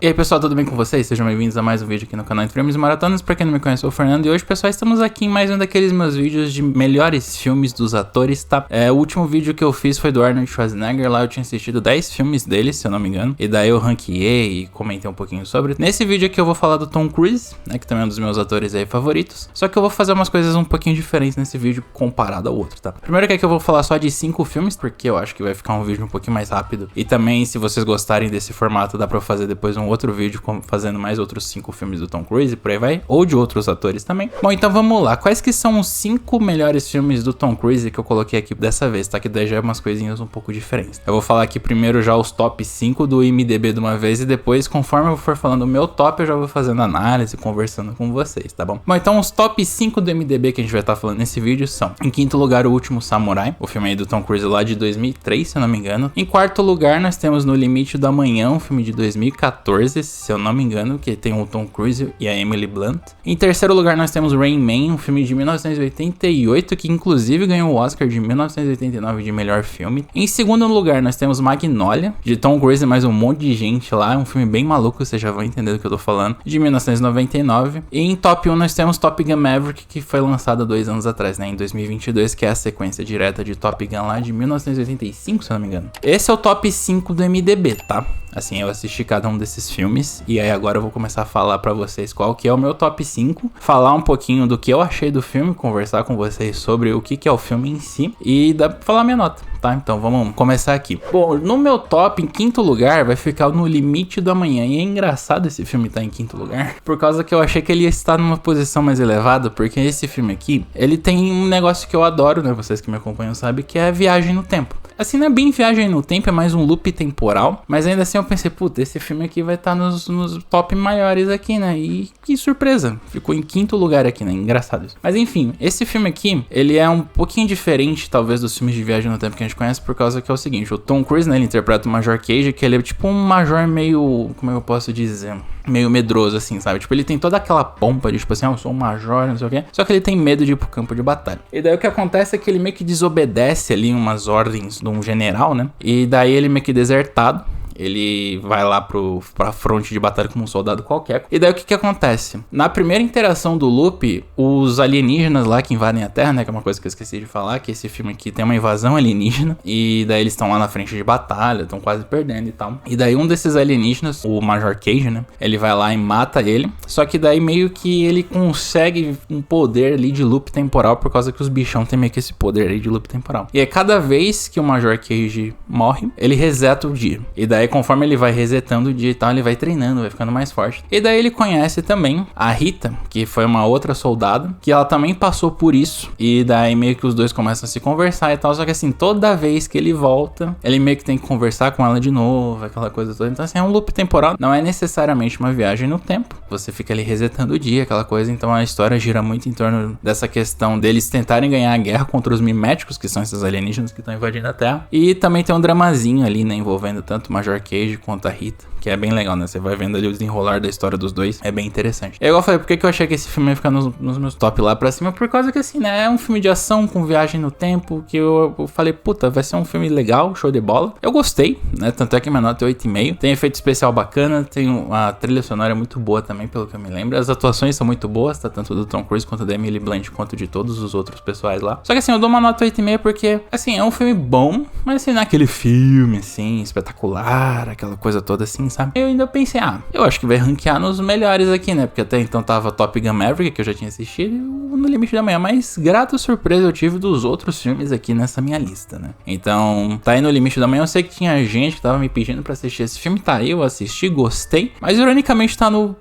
E aí pessoal, tudo bem com vocês? Sejam bem-vindos a mais um vídeo aqui no canal Entre Filmes e Maratonas. Pra quem não me conhece, eu sou o Fernando e hoje, pessoal, estamos aqui em mais um daqueles meus vídeos de melhores filmes dos atores, tá? O último vídeo que eu fiz foi do Arnold Schwarzenegger, lá eu tinha assistido 10 filmes dele, se eu não me engano, e daí eu ranqueei e comentei um pouquinho sobre. Nesse vídeo aqui eu vou falar do Tom Cruise, né, que também é um dos meus atores aí favoritos, só que eu vou fazer umas coisas um pouquinho diferentes nesse vídeo comparado ao outro, tá? Primeiro que aqui eu vou falar só de 5 filmes, porque eu acho que vai ficar um vídeo um pouquinho mais rápido, e também se vocês gostarem desse formato, dá pra eu fazer depois um outro vídeo fazendo mais outros 5 filmes do Tom Cruise e por aí vai, ou de outros atores também. Bom, então vamos lá, quais que são os 5 melhores filmes do Tom Cruise que eu coloquei aqui dessa vez, tá? Que daí já é umas coisinhas um pouco diferentes. Eu vou falar aqui primeiro já os top 5 do IMDb de uma vez e depois, conforme eu for falando o meu top, eu já vou fazendo análise, conversando com vocês, tá bom? Bom, então os top 5 do IMDb que a gente vai estar falando nesse vídeo são: em quinto lugar, O Último Samurai, o filme aí do Tom Cruise lá de 2003, se eu não me engano. Em quarto lugar, nós temos No Limite do Amanhã, um filme de 2014, se eu não me engano, que tem o Tom Cruise e a Emily Blunt. Em terceiro lugar, nós temos Rain Man, um filme de 1988, que inclusive ganhou o Oscar de 1989 de melhor filme. Em segundo lugar, nós temos Magnolia, de Tom Cruise e mais um monte de gente lá, um filme bem maluco, vocês já vão entender do que eu tô falando, de 1999. E em top 1 nós temos Top Gun Maverick, que foi lançado há 2 anos atrás, né, em 2022, que é a sequência direta de Top Gun lá de 1985, se eu não me engano. Esse é o top 5 do MDB, tá? Assim, eu assisti cada um desses filmes e aí agora eu vou começar a falar pra vocês qual que é o meu top 5, falar um pouquinho do que eu achei do filme, conversar com vocês sobre o que é o filme em si e falar minha nota, tá? Então vamos começar aqui. Bom, no meu top, em quinto lugar, vai ficar No Limite do Amanhã. E é engraçado esse filme estar em quinto lugar, por causa que eu achei que ele ia estar numa posição mais elevada, porque esse filme aqui, ele tem um negócio que eu adoro, né? Vocês que me acompanham sabem, que é a viagem no tempo. Assim, não é bem viagem no tempo, é mais um loop temporal, mas ainda assim eu pensei, puta, esse filme aqui vai estar nos top maiores aqui, né? E que surpresa, ficou em quinto lugar aqui, né? Engraçado isso. Mas enfim, esse filme aqui, ele é um pouquinho diferente, talvez, dos filmes de viagem no tempo que a gente conhece, por causa que é o seguinte, o Tom Cruise, né, ele interpreta o Major Cage, que ele é tipo um major meio, como eu posso dizer, meio medroso, assim, sabe? Tipo, ele tem toda aquela pompa de, tipo assim, eu sou um major, não sei o quê. Só que ele tem medo de ir pro campo de batalha. E daí o que acontece é que ele meio que desobedece ali umas ordens de um general, né? E daí ele meio que desertado. Ele vai lá pra fronte de batalha como um soldado qualquer. E daí o que acontece? Na primeira interação do loop, os alienígenas lá que invadem a Terra, né? Que é uma coisa que eu esqueci de falar, que esse filme aqui tem uma invasão alienígena. E daí eles estão lá na frente de batalha, estão quase perdendo e tal. E daí um desses alienígenas, o Major Cage, né? Ele vai lá e mata ele. Só que daí meio que ele consegue um poder ali de loop temporal, por causa que os bichão tem meio que esse poder aí de loop temporal. E aí cada vez que o Major Cage morre, ele reseta o dia. E daí conforme ele vai resetando o dia e tal, ele vai treinando, vai ficando mais forte. E daí ele conhece também a Rita, que foi uma outra soldada, que ela também passou por isso. E daí meio que os dois começam a se conversar e tal. Só que assim, toda vez que ele volta, ele meio que tem que conversar com ela de novo, aquela coisa toda. Então assim, é um loop temporal. Não é necessariamente uma viagem no tempo. Você fica ali resetando o dia, aquela coisa. Então a história gira muito em torno dessa questão deles tentarem ganhar a guerra contra os miméticos, que são esses alienígenas que estão invadindo a Terra. E também tem um dramazinho ali, né, envolvendo tanto o Major Cage quanto a Rita, que é bem legal, né? Você vai vendo ali o desenrolar da história dos dois, é bem interessante. É igual eu falei, por que eu achei que esse filme ia ficar nos meus top lá pra cima? Por causa que assim, né? É um filme de ação com viagem no tempo, que eu falei, puta, vai ser um filme legal, show de bola. Eu gostei, né? Tanto é que minha nota é 8,5. Tem efeito especial bacana, tem uma trilha sonora muito boa também, pelo que eu me lembro. As atuações são muito boas, tá? Tanto do Tom Cruise quanto da Emily Blunt, quanto de todos os outros pessoais lá. Só que assim, eu dou uma nota 8,5 porque, assim, é um filme bom, mas assim, não é aquele filme, assim, espetacular, aquela coisa toda assim, sabe? Eu ainda pensei, eu acho que vai ranquear nos melhores aqui, né? Porque até então tava Top Gun Maverick, que eu já tinha assistido, e No Limite da Manhã. Mas grata surpresa eu tive dos outros filmes aqui nessa minha lista, né? Então, tá aí No Limite da Manhã. Eu sei que tinha gente que tava me pedindo pra assistir esse filme, tá aí, eu assisti, gostei. Mas ironicamente tá no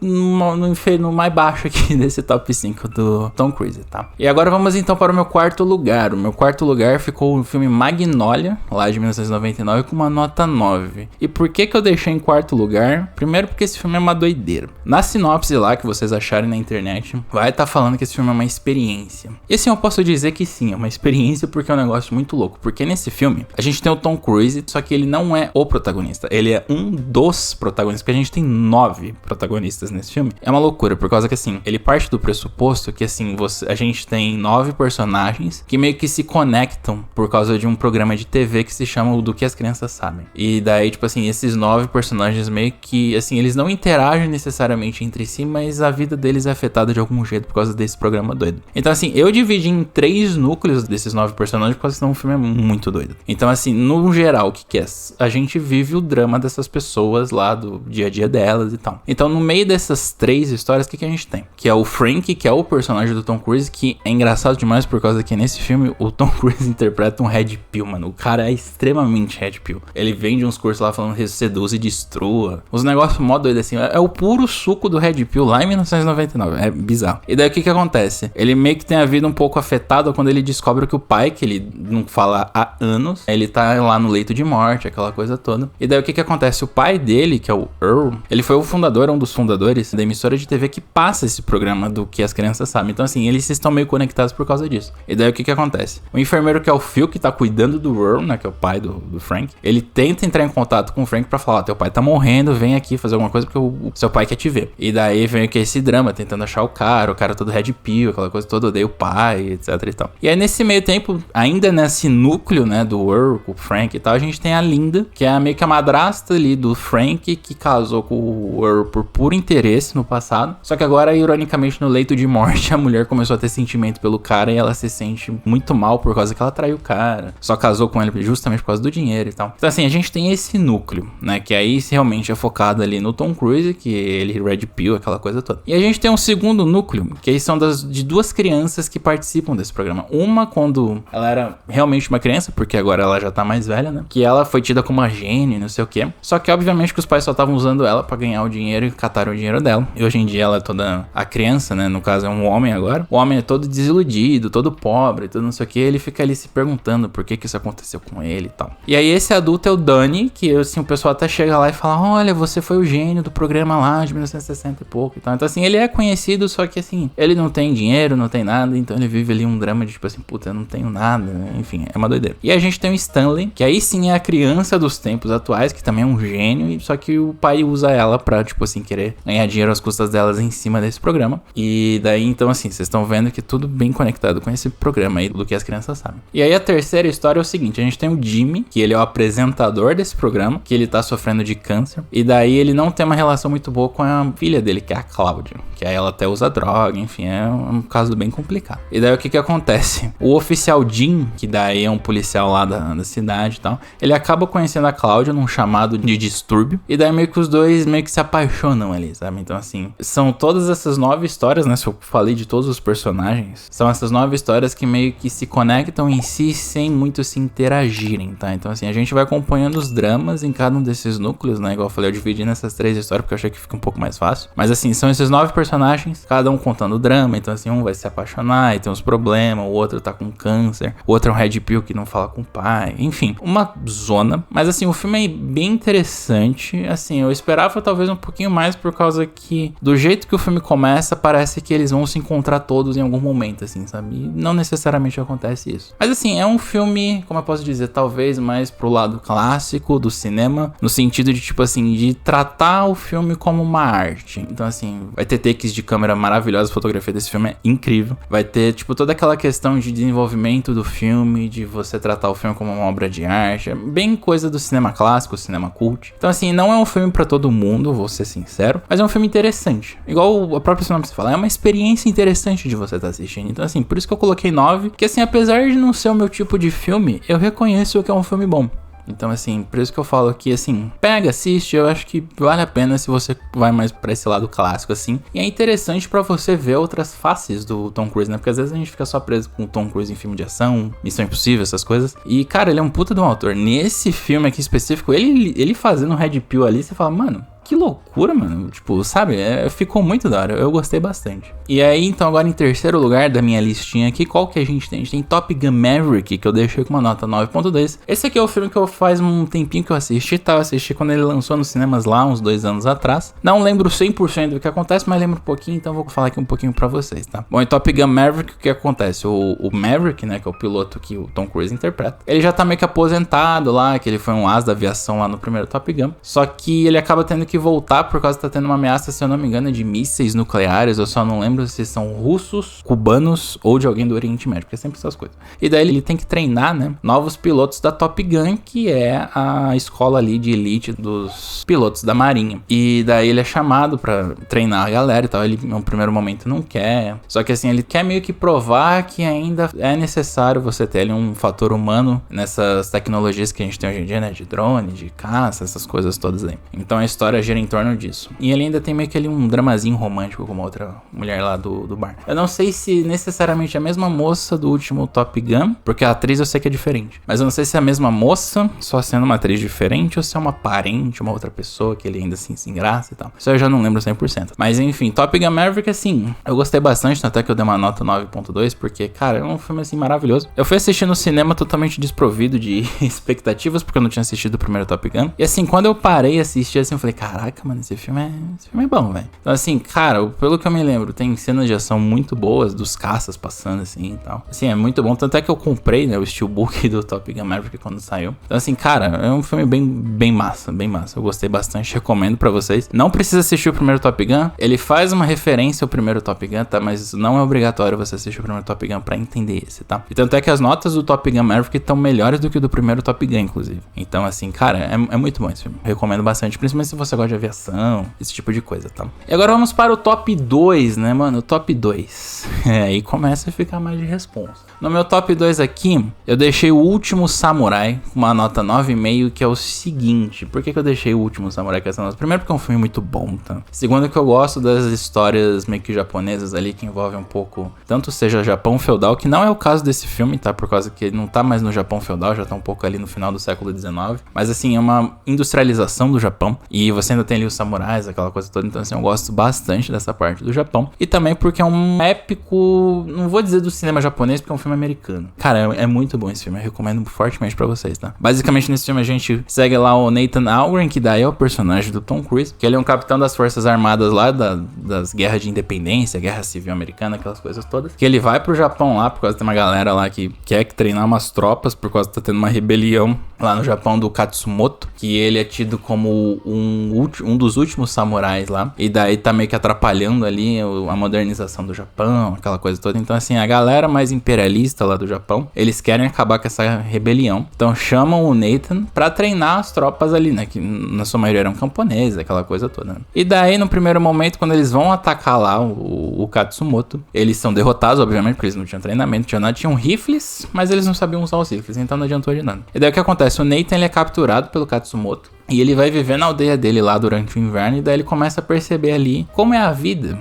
mais baixo aqui desse top 5 do Tom Cruise, tá? E agora vamos então para o meu quarto lugar. O meu quarto lugar ficou o filme Magnolia, lá de 1999, com uma nota 9. E por que eu deixei em quarto lugar? Primeiro porque esse filme é uma doideira. Na sinopse lá que vocês acharem na internet, vai estar falando que esse filme é uma experiência. E assim, eu posso dizer que sim, é uma experiência porque é um negócio muito louco. Porque nesse filme, a gente tem o Tom Cruise, só que ele não é o protagonista. Ele é um dos protagonistas, porque a gente tem 9 protagonistas nesse filme. É uma loucura, por causa que assim, ele parte do pressuposto que assim, a gente tem 9 personagens que meio que se conectam por causa de um programa de TV que se chama O Do Que As Crianças Sabem. E daí, tipo assim, assim, esses 9 personagens meio que, assim, eles não interagem necessariamente entre si, mas a vida deles é afetada de algum jeito por causa desse programa doido. Então, assim, eu dividi em 3 núcleos desses 9 personagens, porque senão o filme é muito doido. Então, assim, no geral, o que é? A gente vive o drama dessas pessoas lá do dia a dia delas e tal. Então, no meio dessas 3 histórias, o que a gente tem? Que é o Frank, que é o personagem do Tom Cruise, que é engraçado demais por causa que nesse filme o Tom Cruise interpreta um Red Pill, mano. O cara é extremamente Red Pill. Ele vende uns cursos lá falando seduz e destrua. Os negócios mó doido assim. É o puro suco do Red Pill lá em 1999. É bizarro. E daí o que acontece? Ele meio que tem a vida um pouco afetada quando ele descobre que o pai, que ele não fala há anos, ele tá lá no leito de morte, aquela coisa toda. E daí o que acontece? O pai dele, que é o Earl, ele foi o fundador, um dos fundadores da emissora de TV que passa esse programa do que as crianças sabem. Então assim, eles estão meio conectados por causa disso. E daí o que acontece? O enfermeiro, que é o Phil, que tá cuidando do Earl, né, que é o pai do Frank, ele tenta entrar em contato com o Frank pra falar, ó, teu pai tá morrendo, vem aqui fazer alguma coisa porque o seu pai quer te ver. E daí vem aqui esse drama, tentando achar o cara todo Red Pill, aquela coisa toda, odeia o pai, etc e tal. E aí nesse meio tempo, ainda nesse núcleo, né, do Earl, com o Frank e tal, a gente tem a Linda, que é meio que a madrasta ali do Frank, que casou com o Earl por puro interesse no passado. Só que agora, ironicamente, no leito de morte, a mulher começou a ter sentimento pelo cara e ela se sente muito mal por causa que ela traiu o cara. Só casou com ele justamente por causa do dinheiro e tal. Então assim, a gente tem esse núcleo, né, que aí realmente é focado ali no Tom Cruise, que ele Red Pill, aquela coisa toda. E a gente tem um segundo núcleo, que aí são de 2 crianças que participam desse programa. Uma quando ela era realmente uma criança, porque agora ela já tá mais velha, né, que ela foi tida como uma gênio, não sei o que. Só que obviamente que os pais só estavam usando ela pra ganhar o dinheiro e cataram o dinheiro dela. E hoje em dia ela é toda a criança, né, no caso é um homem agora. O homem é todo desiludido, todo pobre, todo não sei o que. Ele fica ali se perguntando por que isso aconteceu com ele e tal. E aí esse adulto é o Danny, que assim, o pessoal até chega lá e fala, olha, você foi o gênio do programa lá de 1960 e pouco e tal. Então assim, ele é conhecido, só que assim, ele não tem dinheiro, não tem nada, então ele vive ali um drama de tipo assim, puta, eu não tenho nada, né? Enfim, é uma doideira. E a gente tem o Stanley, que aí sim é a criança dos tempos atuais, que também é um gênio, só que o pai usa ela pra, tipo assim, querer ganhar dinheiro às custas delas em cima desse programa. E daí, então assim, vocês estão vendo que tudo bem conectado com esse programa aí, do que as crianças sabem. E aí a terceira história é o seguinte, a gente tem o Jimmy, que ele é o apresentador desse programa, que ele tá sofrendo de câncer, e daí ele não tem uma relação muito boa com a filha dele, que é a Cláudia, que aí ela até usa droga, enfim, é um caso bem complicado. E daí o que acontece? O oficial Jim, que daí é um policial lá da cidade e tal, ele acaba conhecendo a Cláudia num chamado de distúrbio, e daí meio que os dois meio que se apaixonam ali, sabe? Então assim, são todas essas 9 histórias, né, se eu falei de todos os personagens, são essas 9 histórias que meio que se conectam em si sem muito se interagirem, tá? Então assim, a gente vai acompanhando os dramas em cada um desses núcleos, né? Igual eu falei, eu dividi nessas 3 histórias porque eu achei que fica um pouco mais fácil. Mas assim, são esses 9 personagens, cada um contando o drama. Então assim, um vai se apaixonar e tem uns problemas, o outro tá com câncer, o outro é um Red Pill que não fala com o pai. Enfim, uma zona. Mas assim, o filme é bem interessante. Assim, eu esperava talvez um pouquinho mais por causa que do jeito que o filme começa, parece que eles vão se encontrar todos em algum momento, assim, sabe? E não necessariamente acontece isso. Mas assim, é um filme, como eu posso dizer, talvez mais pro lado clássico do cinema, no sentido de, tipo assim, de tratar o filme como uma arte. Então assim, vai ter takes de câmera maravilhosas, a fotografia desse filme é incrível. Vai ter, tipo, toda aquela questão de desenvolvimento do filme, de você tratar o filme como uma obra de arte, é bem coisa do cinema clássico, cinema cult. Então assim, não é um filme pra todo mundo, vou ser sincero, mas é um filme interessante. Igual a própria sinopse fala, é uma experiência interessante de você estar assistindo. Então assim, por isso que eu coloquei 9, que assim, apesar de não ser o meu tipo de filme, eu reconheço que é um filme bom. Então assim, por isso que eu falo aqui, assim, pega, assiste, eu acho que vale a pena se você vai mais pra esse lado clássico, assim. E é interessante pra você ver outras faces do Tom Cruise, né? Porque às vezes a gente fica só preso com o Tom Cruise em filme de ação, Missão Impossível, essas coisas. E, cara, ele é um puta de um autor. Nesse filme aqui específico, ele fazendo Red Pill ali, você fala, mano, que loucura, mano. Tipo, sabe? Ficou muito da hora. Eu gostei bastante. E aí, então, agora em terceiro lugar da minha listinha aqui, qual que a gente tem? A gente tem Top Gun Maverick, que eu deixei com uma nota 9.2. Esse aqui é o filme que eu faz um tempinho que eu assisti, tá? Eu assisti quando ele lançou nos cinemas lá, uns 2 anos atrás. Não lembro 100% do que acontece, mas lembro um pouquinho, então vou falar aqui um pouquinho pra vocês, tá? Bom, em Top Gun Maverick, o que acontece? O Maverick, né, que é o piloto que o Tom Cruise interpreta, ele já tá meio que aposentado lá, que ele foi um as da aviação lá no primeiro Top Gun. Só que ele acaba tendo que voltar por causa que tá tendo uma ameaça, se eu não me engano, de mísseis nucleares. Eu só não lembro se são russos, cubanos ou de alguém do Oriente Médio, porque é sempre essas coisas. E daí ele tem que treinar, né, novos pilotos da Top Gun, que é a escola ali de elite dos pilotos da Marinha. E daí ele é chamado pra treinar a galera e tal. Ele, no primeiro momento, não quer. Só que assim, ele quer meio que provar que ainda é necessário você ter ali um fator humano nessas tecnologias que a gente tem hoje em dia, né, de drone, de caça, essas coisas todas aí. Então a história gira em torno disso. E ele ainda tem meio que ali um dramazinho romântico com uma outra mulher lá do bar. Eu não sei se necessariamente é a mesma moça do último Top Gun, porque a atriz eu sei que é diferente. Mas eu não sei se é a mesma moça, só sendo uma atriz diferente, ou se é uma parente, uma outra pessoa que ele ainda assim se engraça e tal. Isso eu já não lembro 100%. Mas enfim, Top Gun Maverick, assim, eu gostei bastante, até que eu dei uma nota 9.2, porque, cara, é um filme assim maravilhoso. Eu fui assistir no cinema totalmente desprovido de expectativas, porque eu não tinha assistido o primeiro Top Gun. E assim, quando eu parei e assisti, assim, eu falei, caraca, mano, esse filme é bom, velho. Então assim, cara, pelo que eu me lembro, tem cenas de ação muito boas, dos caças passando assim e tal. Assim, é muito bom, tanto é que eu comprei, né, o steelbook do Top Gun Maverick quando saiu. Então assim, cara, é um filme bem massa, bem massa. Eu gostei bastante, recomendo pra vocês. Não precisa assistir o primeiro Top Gun, ele faz uma referência ao primeiro Top Gun, tá? Mas não é obrigatório você assistir o primeiro Top Gun pra entender esse, tá? E tanto é que as notas do Top Gun Maverick estão melhores do que o do primeiro Top Gun, inclusive. Então assim, cara, é muito bom esse filme. Recomendo bastante, principalmente se você gosta de aviação, esse tipo de coisa, tá? E agora vamos para o Top 2, né, mano? O Top 2. Aí começa a ficar mais de responsa. No meu Top 2 aqui, eu deixei O Último Samurai com uma nota 9,5, que é o seguinte. Por que eu deixei O Último Samurai com essa nota? Primeiro porque é um filme muito bom, tá? Segundo que eu gosto das histórias meio que japonesas ali, que envolvem um pouco, tanto seja Japão feudal, que não é o caso desse filme, tá? Por causa que ele não tá mais no Japão feudal, já tá um pouco ali no final do século XIX. Mas assim, é uma industrialização do Japão. E você ainda tem ali os samurais, aquela coisa toda. Então assim, eu gosto bastante dessa parte do Japão. E também porque é um épico, não vou dizer do cinema japonês, porque é um filme americano. Cara, é muito bom esse filme, eu recomendo fortemente pra vocês, tá? Basicamente nesse filme a gente segue lá o Nathan Algren, que daí é o personagem do Tom Cruise, que ele é um capitão das forças armadas lá das guerras de independência, guerra civil americana, aquelas coisas todas, que ele vai pro Japão lá, por causa de uma galera lá que quer treinar umas tropas, por causa que tá tendo uma rebelião lá no Japão do Katsumoto, que ele é tido como um dos últimos samurais lá, e daí tá meio que atrapalhando ali a modernização do Japão, aquela coisa toda. Então assim, a galera mais imperialista lá do Japão, eles querem acabar com essa rebelião, então chamam o Nathan pra treinar as tropas ali, né, que na sua maioria eram camponeses, aquela coisa toda, né? E daí no primeiro momento, quando eles vão atacar lá o Katsumoto, eles são derrotados, obviamente, porque eles não tinham treinamento, tinham rifles, mas eles não sabiam usar os rifles, então não adiantou de nada. E daí o que acontece? O Nathan, ele é capturado pelo Katsumoto, e ele vai viver na aldeia dele lá durante o inverno, e daí ele começa a perceber ali como é a vida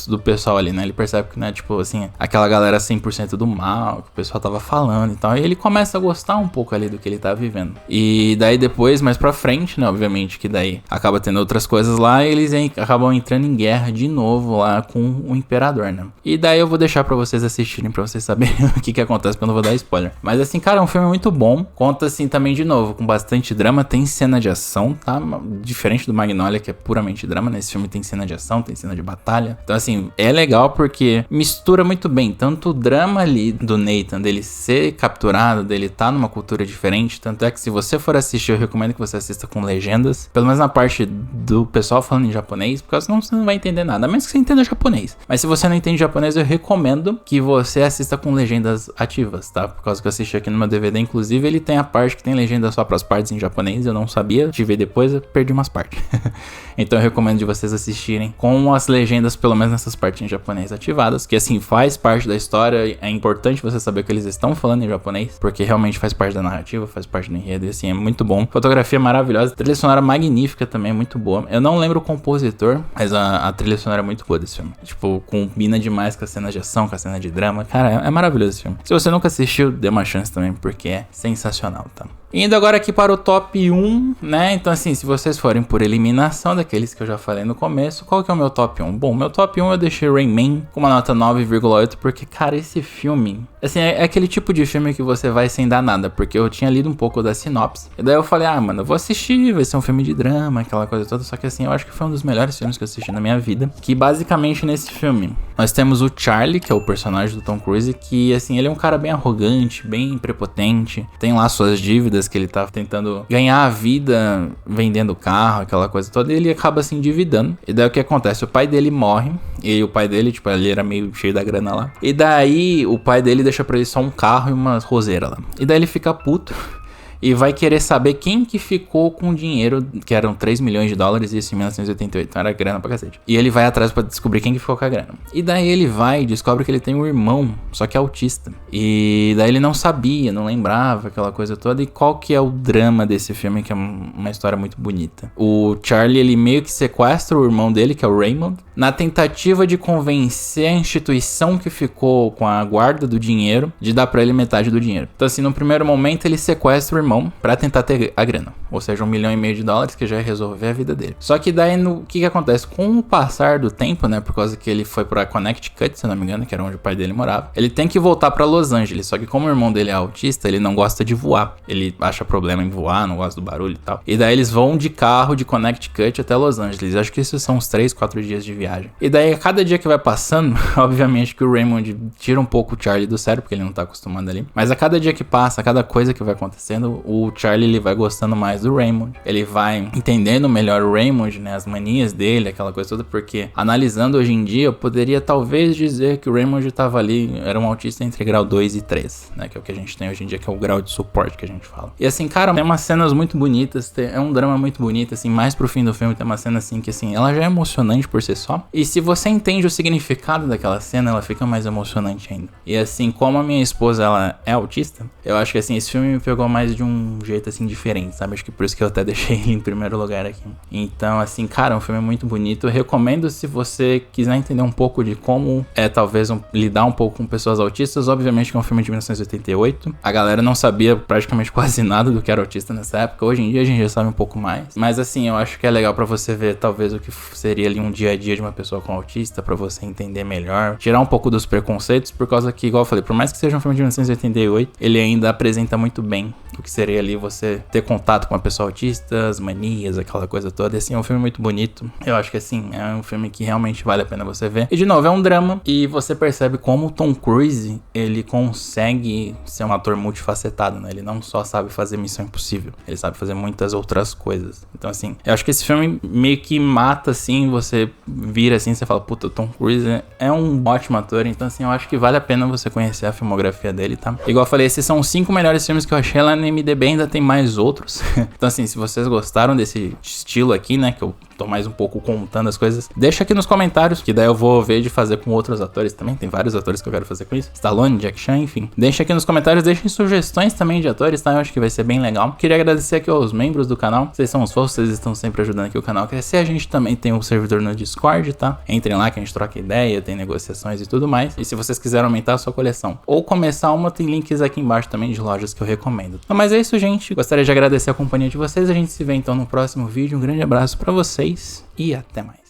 do pessoal ali, né? Ele percebe que, né, tipo assim, aquela galera 100% do mal, que o pessoal tava falando e tal, e ele começa a gostar um pouco ali do que ele tá vivendo. E daí depois, mais pra frente, né, obviamente, que daí acaba tendo outras coisas lá, e eles acabam entrando em guerra de novo lá com o Imperador, né? E daí eu vou deixar pra vocês assistirem, pra vocês saberem o que acontece, porque eu não vou dar spoiler. Mas assim, cara, é um filme muito bom, conta assim também de novo, com bastante drama, tem cena de ação, tá? Diferente do Magnolia, que é puramente drama, nesse filme tem cena de ação, tem cena de batalha. Então assim, é legal porque mistura muito bem tanto o drama ali do Nathan, dele ser capturado, dele tá numa cultura diferente, tanto é que se você for assistir, eu recomendo que você assista com legendas, pelo menos na parte do pessoal falando em japonês, porque senão você não vai entender nada, a menos que você entenda japonês. Mas se você não entende japonês, eu recomendo que você assista com legendas ativas, tá? Por causa que eu assisti aqui no meu DVD, inclusive, ele tem a parte que tem legenda só pras partes em japonês, eu não sabia, tive depois, eu perdi umas partes. Então eu recomendo de vocês assistirem com as legendas, pelo menos nessas partes em japonês ativadas, que assim, faz parte da história, é importante você saber o que eles estão falando em japonês, porque realmente faz parte da narrativa, faz parte do enredo, e assim, é muito bom. Fotografia maravilhosa, trilha sonora magnífica também, muito boa. Eu não lembro o compositor, mas a trilha sonora é muito boa desse filme. Tipo, combina demais com as cenas de ação, com a cena de drama. Cara, é maravilhoso esse filme. Se você nunca assistiu, dê uma chance também, porque é sensacional, tá? Indo agora aqui para o top 1, né? Então assim, se vocês forem por eliminação daqueles que eu já falei no começo, qual que é o meu top 1? Bom, meu top 1 eu deixei Rain Man com uma nota 9,8, porque, cara, esse filme, assim, é aquele tipo de filme que você vai sem dar nada, porque eu tinha lido um pouco da sinopse, e daí eu falei, mano, eu vou assistir, vai ser um filme de drama, aquela coisa toda, só que assim, eu acho que foi um dos melhores filmes que eu assisti na minha vida, que basicamente nesse filme, nós temos o Charlie, que é o personagem do Tom Cruise, que, assim, ele é um cara bem arrogante, bem prepotente, tem lá suas dívidas coisas que ele tá tentando ganhar a vida vendendo carro, aquela coisa toda, e ele acaba se endividando. E daí o que acontece? O pai dele morre, e o pai dele, tipo, ele era meio cheio da grana lá. E daí o pai dele deixa pra ele só um carro e uma roseira lá. E daí ele fica puto e vai querer saber quem que ficou com o dinheiro, que eram 3 milhões de dólares, isso em 1988, então era grana pra cacete. E ele vai atrás pra descobrir quem que ficou com a grana. E daí ele vai e descobre que ele tem um irmão, só que é autista. E daí ele não sabia, não lembrava, aquela coisa toda. E qual que é o drama desse filme, que é uma história muito bonita? O Charlie, ele meio que sequestra o irmão dele, que é o Raymond, na tentativa de convencer a instituição que ficou com a guarda do dinheiro de dar pra ele metade do dinheiro. Então assim, no primeiro momento ele sequestra o irmão pra tentar ter a grana, ou seja, 1,5 milhão de dólares, que já ia resolver a vida dele. Só que daí, o que acontece? Com o passar do tempo, né, por causa que ele foi pra Connecticut, se não me engano, que era onde o pai dele morava, ele tem que voltar pra Los Angeles, só que como o irmão dele é autista, ele não gosta de voar, ele acha problema em voar, não gosta do barulho e tal, e daí eles vão de carro de Connecticut até Los Angeles. Acho que isso são uns 3, 4 dias de viagem. E daí, a cada dia que vai passando, obviamente que o Raymond tira um pouco o Charlie do sério, porque ele não tá acostumado ali, mas a cada dia que passa, a cada coisa que vai acontecendo, o Charlie, ele vai gostando mais do Raymond, ele vai entendendo melhor o Raymond, né, as manias dele, aquela coisa toda, porque analisando hoje em dia, eu poderia talvez dizer que o Raymond tava ali, era um autista entre grau 2 e 3, né, que é o que a gente tem hoje em dia, que é o grau de suporte que a gente fala. E assim, cara, tem umas cenas muito bonitas, é um drama muito bonito, assim, mais pro fim do filme tem uma cena assim, que assim, ela já é emocionante por si só, e se você entende o significado daquela cena, ela fica mais emocionante ainda. E assim, como a minha esposa, ela é autista, eu acho que assim, esse filme me pegou mais de um jeito assim diferente, sabe? Acho que por isso que eu até deixei ele em primeiro lugar aqui. Então assim, cara, é um filme muito bonito. Eu recomendo se você quiser entender um pouco de como talvez lidar um pouco com pessoas autistas. Obviamente que é um filme de 1988. A galera não sabia praticamente quase nada do que era autista nessa época. Hoje em dia a gente já sabe um pouco mais. Mas assim, eu acho que é legal pra você ver talvez o que seria ali um dia a dia de uma pessoa com autista, pra você entender melhor, tirar um pouco dos preconceitos, por causa que, igual eu falei, por mais que seja um filme de 1988, ele ainda apresenta muito bem o que seria ali você ter contato com uma pessoa autista, as manias, aquela coisa toda. E assim, é um filme muito bonito. Eu acho que assim, é um filme que realmente vale a pena você ver. E de novo, é um drama, e você percebe como o Tom Cruise, ele consegue ser um ator multifacetado, né? Ele não só sabe fazer Missão Impossível, ele sabe fazer muitas outras coisas. Então assim, eu acho que esse filme meio que mata, assim, você vira assim, você fala, puta, o Tom Cruise é um ótimo ator. Então assim, eu acho que vale a pena você conhecer a filmografia dele, tá? Igual eu falei, esses são os 5 melhores filmes que eu achei lá no IMDb, ainda tem mais outros. Então assim, se vocês gostaram desse estilo aqui, né, que eu tô mais um pouco contando as coisas, deixa aqui nos comentários, que daí eu vou ver de fazer com outros atores também. Tem vários atores que eu quero fazer com isso, Stallone, Jack Chan, enfim. Deixa aqui nos comentários, deixem sugestões também de atores, tá? Eu acho que vai ser bem legal. Queria agradecer aqui aos membros do canal, vocês são os fãs, vocês estão sempre ajudando aqui o canal a crescer. A gente também tem um servidor no Discord, tá? Entrem lá que a gente troca ideia, tem negociações e tudo mais. E se vocês quiserem aumentar a sua coleção ou começar uma, tem links aqui embaixo também de lojas que eu recomendo. Então, mas é isso, gente. Gostaria de agradecer a companhia de vocês. A gente se vê então no próximo vídeo. Um grande abraço pra vocês e até mais.